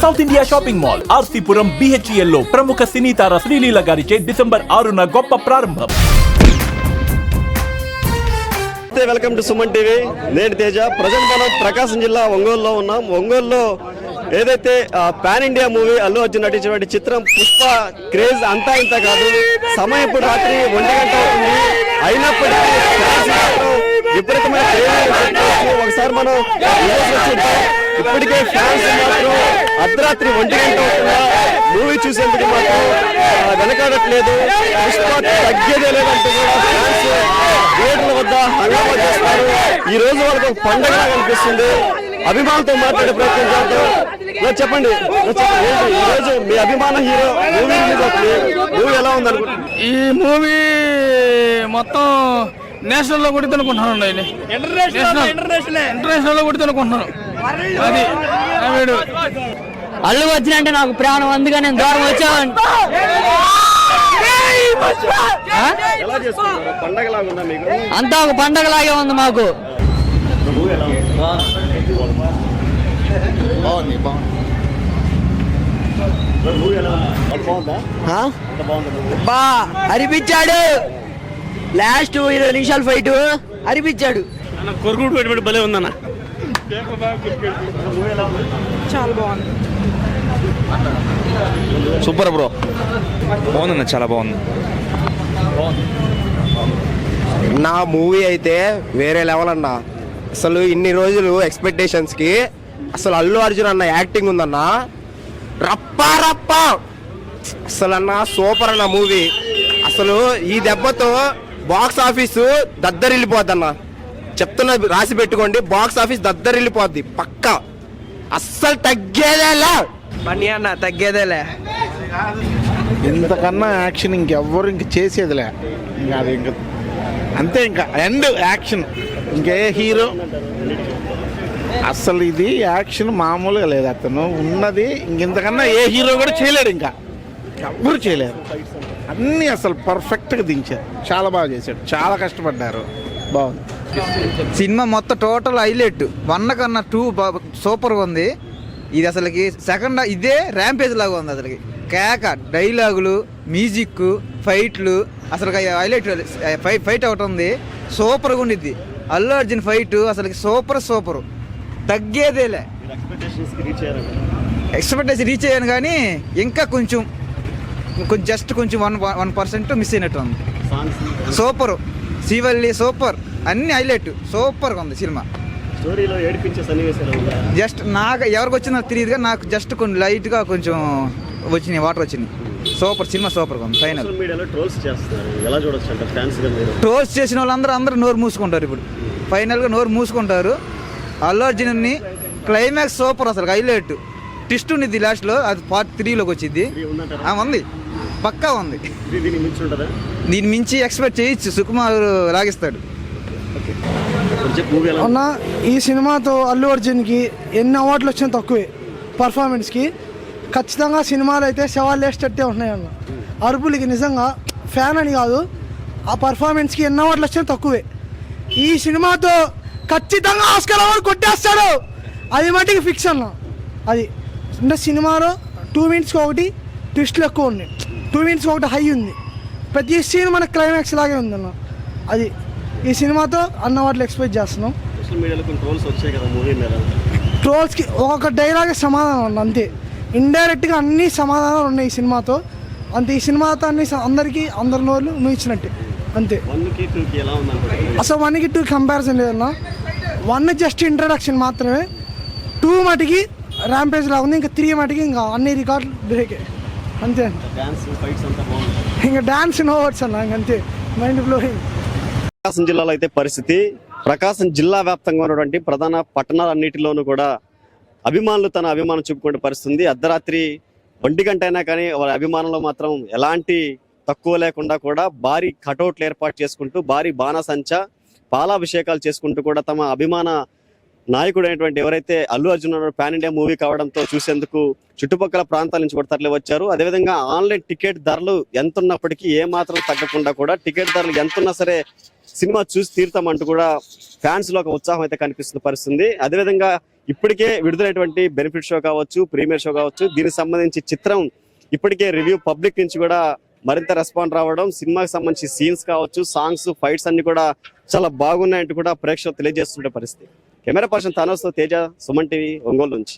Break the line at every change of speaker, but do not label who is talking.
South India shopping mall RC Puram BHEL లో ప్రముఖ సినీ తార శ్రీలీల గారిచే డిసెంబర్ 6న గొప్ప ప్రారంభం.
Welcome to Suman TV. నేను తేజ. ప్రజెంట్ మనం ప్రకాశం జిల్లా ఒంగోలులో ఉన్నాం. ఒంగోలులో ఏదైతే pan India movie Allu Arjun నటించినటువంటి చిత్రం పుష్ప క్రేజ్ అంతా ఇంత కాదు. సమయం ఇప్పుడు రాత్రి 1 గంట అవుతుంది. అయినప్పటికీ విపరీతమైన ఒకసారి మనం చూద్దాం. ఇప్పటికే ఫ్యాన్స్ మాత్రం అర్ధరాత్రి 1 గంట అవుతున్నా మూవీ చూసేందుకు మాత్రం వెనకాడట్లేదు. పుష్ప తగ్గేదే లేదంటూ కూడా ఫ్యాన్స్ థియేటర్ల వద్ద హంగామా చేస్తారు. ఈ రోజు వాళ్ళకి ఒక పండుగ కనిపిస్తుంది. అభిమానులతో మాట్లాడే ప్రయత్నం చేద్దాం. చెప్పండి, ఈ రోజు మీ అభిమాన హీరో మూవీ రిలీజ్ అవుతుంది. మూవీ ఎలా ఉంది అనుకుంటున్నారు?
ఈ మూవీ మొత్తం నేషనల్ లో కూడా అనుకుంటున్నాను. ఇంటర్నేషనల్ లో కూడా అనుకుంటున్నాను. అది
అల్లు అర్జున్ అంటే నాకు ప్రాణం, అందుకే నేను దూరం వచ్చాను. అంతా ఒక పండగలాగే ఉంది మాకు. బా అరిపించాడు. లాస్ట్ 20 నిమిషాలు ఫైట్ అరిపించాడు.
కొరుకుడు పెట్టుబడి భలే ఉందన్న.
చాలా బాగుంది.
సూపర్ బ్రో, బాగుందన్న, చాలా బాగుంది.
నా మూవీ అయితే వేరే లెవెల్ అన్న. అసలు ఇన్ని రోజులు ఎక్స్పెక్టేషన్స్కి అసలు అల్లు అర్జున్ అన్న యాక్టింగ్ ఉందన్న రప్పా రప్పా. అసలు అన్న సూపర్ అన్న మూవీ. అసలు ఈ దెబ్బతో బాక్స్ ఆఫీసు దద్దరిల్లిపోద్ది అన్న. చెప్తున్నా, రాసి పెట్టుకోండి, బాక్స్ ఆఫీస్ దద్దరిల్లిపోద్ది పక్కా. అస్సలు తగ్గేదేలే పని అన్న, తగ్గేదేలే.
ఇంతకన్నా యాక్షన్ ఇంకెవ్వరు చేసేదిలే. ఇంకా అది ఇంకా అంతే, ఇంకా ఎండ్ యాక్షన్. ఇంకే హీరో అసలు ఇది యాక్షన్ మామూలుగా లేదు. అతను ఉన్నది ఇంతకన్నా ఏ హీరో కూడా చేయలేడు, ఇంకా ఎవ్వరు చేయలేరు. అన్నీ అసలు పర్ఫెక్ట్గా దించారు. చాలా బాగా చేశాడు, చాలా కష్టపడ్డారు. బాగుంది
సినిమా మొత్తం టోటల్ హైలైట్. 1 కన్నా 2 సూపర్గా ఉంది. ఇది అసలుకి సెకండ్ ఇదే ర్యాంపేజ్ లాగా ఉంది. అసలుకి కేక, డైలాగులు, మ్యూజిక్, ఫైట్లు అసలు హైలైట్. ఫైట్ ఒకటి ఉంది, సూపర్గా ఉండిద్ది. అల్లు అర్జున్ ఫైట్ అసలుకి సూపర్ తగ్గేదేలే. ఎక్స్పెక్టేషన్ రీచ్ అయ్యాను కానీ ఇంకా కొంచెం జస్ట్ కొంచెం 1% మిస్ అయినట్టు ఉంది. సూపర్, శ్రీవల్లి సూపర్, అన్ని హైలైట్. సూపర్గా ఉంది సినిమా. జస్ట్ నాకు ఎవరికి వచ్చిందో తెలియదు కానీ నాకు జస్ట్ కొన్ని లైట్గా కొంచెం వచ్చినాయి, వాటర్ వచ్చినాయి. సూపర్ సినిమా, సూపర్గా ఉంది. ఫైనల్ ట్రోల్స్ చేసిన వాళ్ళందరూ నోరు మూసుకుంటారు. ఇప్పుడు ఫైనల్గా నోరు మూసుకుంటారు. అల్లు అర్జున్ని క్లైమాక్స్ సూపర్, అసలు హైలైట్. ట్విస్ట్ ఉండిద్ది లాస్ట్లో, అది Part 3లోకి వచ్చింది. ఉంది, పక్కా ఉంది. దీన్ని మించి ఎక్స్పెక్ట్ చేయొచ్చు. సుకుమార్ లాగిస్తాడు.
అన్న, ఈ సినిమాతో అల్లు అర్జున్కి ఎన్ని అవార్డులు వచ్చినా తక్కువే. పర్ఫార్మెన్స్కి ఖచ్చితంగా సినిమాలు అయితే సవాళ్ళు వేసేటట్టే ఉన్నాయన్న. అరుపులకి నిజంగా ఫ్యాన్ అని కాదు, ఆ పర్ఫార్మెన్స్కి ఎన్ని అవార్డులు వచ్చినా తక్కువే. ఈ సినిమాతో ఖచ్చితంగా ఆస్కార్ అవార్డు కొట్టేస్తాడు, అది మటుకు ఫిక్స్ అన్న. అది అంటే సినిమాలో 2 మినిట్స్కి ఒకటి ట్విస్ట్లు ఎక్కువ ఉన్నాయి, 2 మినిట్స్కి ఒకటి హై ఉంది. ప్రతి సీన్ మనకు క్లైమాక్స్ లాగే ఉందన్న. అది ఈ సినిమాతో అన్న వాటిలో ఎక్స్పెక్ట్ చేస్తున్నాం. ట్రోల్స్కి ఒక్కొక్క డైలాగే సమాధానం ఉంది అంతే. ఇండైరెక్ట్గా అన్ని సమాధానాలు ఉన్నాయి ఈ సినిమాతో. అంతే, ఈ సినిమాతో అన్ని అందరికీ అందరి నోళ్ళు ముగించినట్టే అంతే. అసలు 1కి 2 కంపారిజన్ లేదన్న. 1 జస్ట్ ఇంట్రడక్షన్ మాత్రమే, 2 మటుకి ర్యాంపేజ్ లాగా ఉంది. ఇంకా 3 మటుకి ఇంకా అన్ని రికార్డులు బ్రేకే అంతే. ఇంకా డాన్స్ నో వర్డ్స్ అన్న, ఇంకంతే. Mind blowing.
ప్రకాశం జిల్లాలో అయితే పరిస్థితి, ప్రకాశం జిల్లా వ్యాప్తంగా ఉన్నటువంటి ప్రధాన పట్టణాలన్నిటిలోనూ కూడా అభిమానులు తన అభిమానం చూపుకునే పరిస్థితి. అర్ధరాత్రి 1 గంట అయినా కానీ వాళ్ళ అభిమానంలో మాత్రం ఎలాంటి తక్కువ లేకుండా కూడా భారీ కటౌట్లు ఏర్పాటు చేసుకుంటూ, భారీ బాణసంచా, పాలాభిషేకాలు చేసుకుంటూ కూడా తమ అభిమాన నాయకుడు అయినటువంటి ఎవరైతే Allu Arjun pan India movie కావడంతో చూసేందుకు చుట్టుపక్కల ప్రాంతాల నుంచి కూడా తరలి వచ్చారు. అదేవిధంగా ఆన్లైన్ టికెట్ ధరలు ఎంత ఉన్నప్పటికీ ఏ మాత్రం తగ్గకుండా కూడా టికెట్ ధరలు ఎంతున్నా సరే సినిమా చూసి తీరుతామంటూ కూడా ఫ్యాన్స్ లో ఒక ఉత్సాహం అయితే కనిపిస్తున్న పరిస్థితుంది. అదేవిధంగా ఇప్పటికే విడుదలైనటువంటి బెనిఫిట్ షో కావచ్చు, ప్రీమియర్ షో కావచ్చు, దీనికి సంబంధించి చిత్రం ఇప్పటికే రివ్యూ పబ్లిక్ నుంచి కూడా మరింత రెస్పాండ్ రావడం, సినిమాకి సంబంధించి సీన్స్ కావచ్చు, సాంగ్స్, ఫైట్స్ అన్ని కూడా చాలా బాగున్నాయంటూ కూడా ప్రేక్షకులు తెలియజేస్తుండే పరిస్థితి. కెమెరా పర్సన్ తానోస్తో తేజ, సుమన్ టీవీ, ఒంగోలు నుంచి.